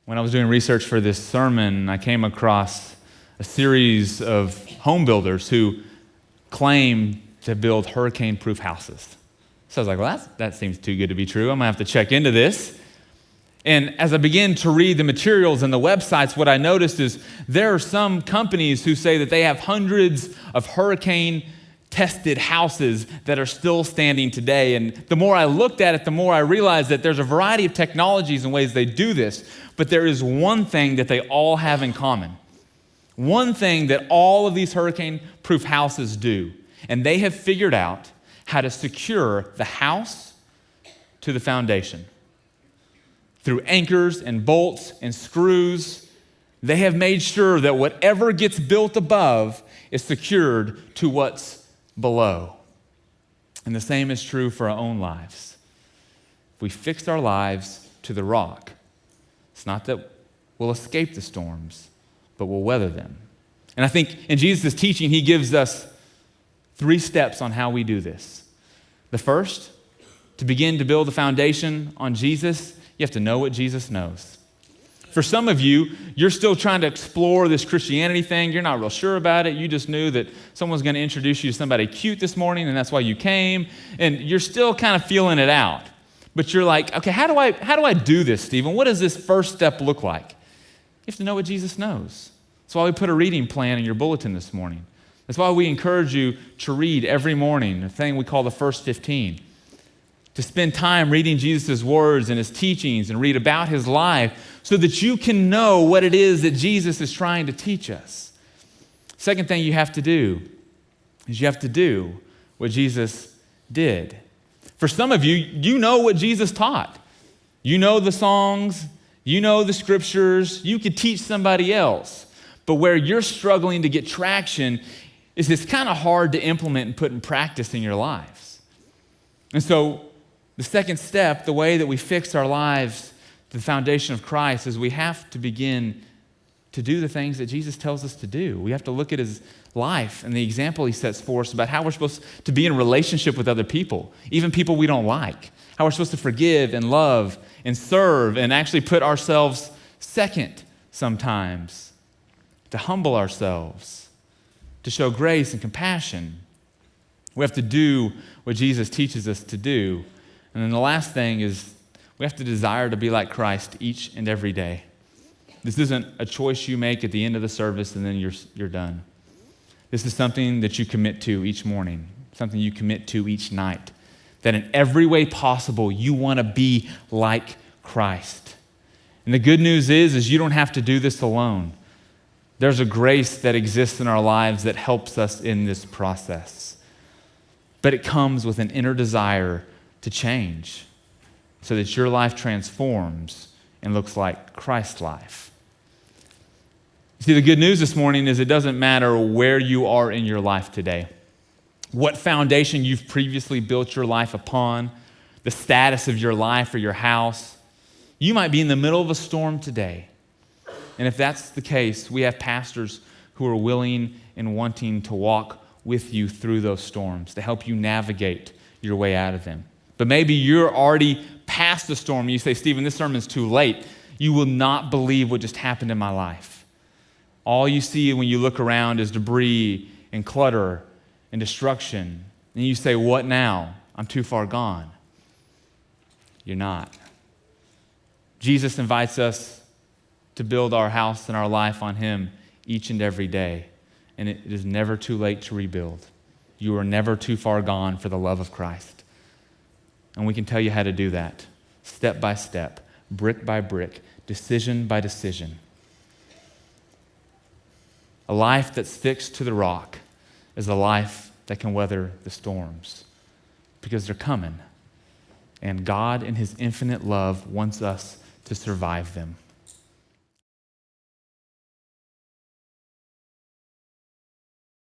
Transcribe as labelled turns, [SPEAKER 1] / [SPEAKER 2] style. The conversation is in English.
[SPEAKER 1] When I was doing research for this sermon, I came across a series of homebuilders who claim to build hurricane-proof houses. So I was like, well, that seems too good to be true. I'm going to have to check into this. And as I began to read the materials and the websites, what I noticed is there are some companies who say that they have hundreds of hurricane-tested houses that are still standing today. And the more I looked at it, the more I realized that there's a variety of technologies and ways they do this. But there is one thing that they all have in common. One thing that all of these hurricane-proof houses do. And they have figured out how to secure the house to the foundation. Through anchors and bolts and screws, they have made sure that whatever gets built above is secured to what's below. And the same is true for our own lives. If we fix our lives to the rock, it's not that we'll escape the storms, but we'll weather them. And I think in Jesus' teaching, he gives us 3 steps on how we do this. The first, to begin to build the foundation on Jesus, you have to know what Jesus knows. For some of you, you're still trying to explore this Christianity thing. You're not real sure about it. You just knew that someone's going to introduce you to somebody cute this morning, and that's why you came. And you're still kind of feeling it out. But you're like, okay, how do I do this, Stephen? What does this first step look like? You have to know what Jesus knows. That's why we put a reading plan in your bulletin this morning. That's why we encourage you to read every morning, the thing we call the first 15. To spend time reading Jesus' words and his teachings and read about his life so that you can know what it is that Jesus is trying to teach us. Second thing you have to do is you have to do what Jesus did. For some of you, you know what Jesus taught. You know the songs, you know the scriptures, you could teach somebody else. But where you're struggling to get traction is it's kind of hard to implement and put in practice in your lives. And so the second step, the way that we fix our lives to the foundation of Christ, is we have to begin to do the things that Jesus tells us to do. We have to look at his life and the example he sets for us about how we're supposed to be in relationship with other people, even people we don't like, how we're supposed to forgive and love and serve and actually put ourselves second sometimes, to humble ourselves, to show grace and compassion. We have to do what Jesus teaches us to do. And then the last thing is we have to desire to be like Christ each and every day. This isn't a choice you make at the end of the service and then you're done. This is something that you commit to each morning, something you commit to each night, that in every way possible you want to be like Christ. And the good news is you don't have to do this alone. There's a grace that exists in our lives that helps us in this process. But it comes with an inner desire to change so that your life transforms and looks like Christ's life. See, the good news this morning is it doesn't matter where you are in your life today, what foundation you've previously built your life upon, the status of your life or your house. You might be in the middle of a storm today. And if that's the case, we have pastors who are willing and wanting to walk with you through those storms, to help you navigate your way out of them. But maybe you're already past the storm and you say, Stephen, this sermon's too late. You will not believe what just happened in my life. All you see when you look around is debris and clutter and destruction. And you say, what now? I'm too far gone. You're not. Jesus invites us to build our house and our life on him each and every day. And it is never too late to rebuild. You are never too far gone for the love of Christ. And we can tell you how to do that, step by step, brick by brick, decision by decision. A life that's fixed to the rock is a life that can weather the storms because they're coming. And God, in his infinite love, wants us to survive them.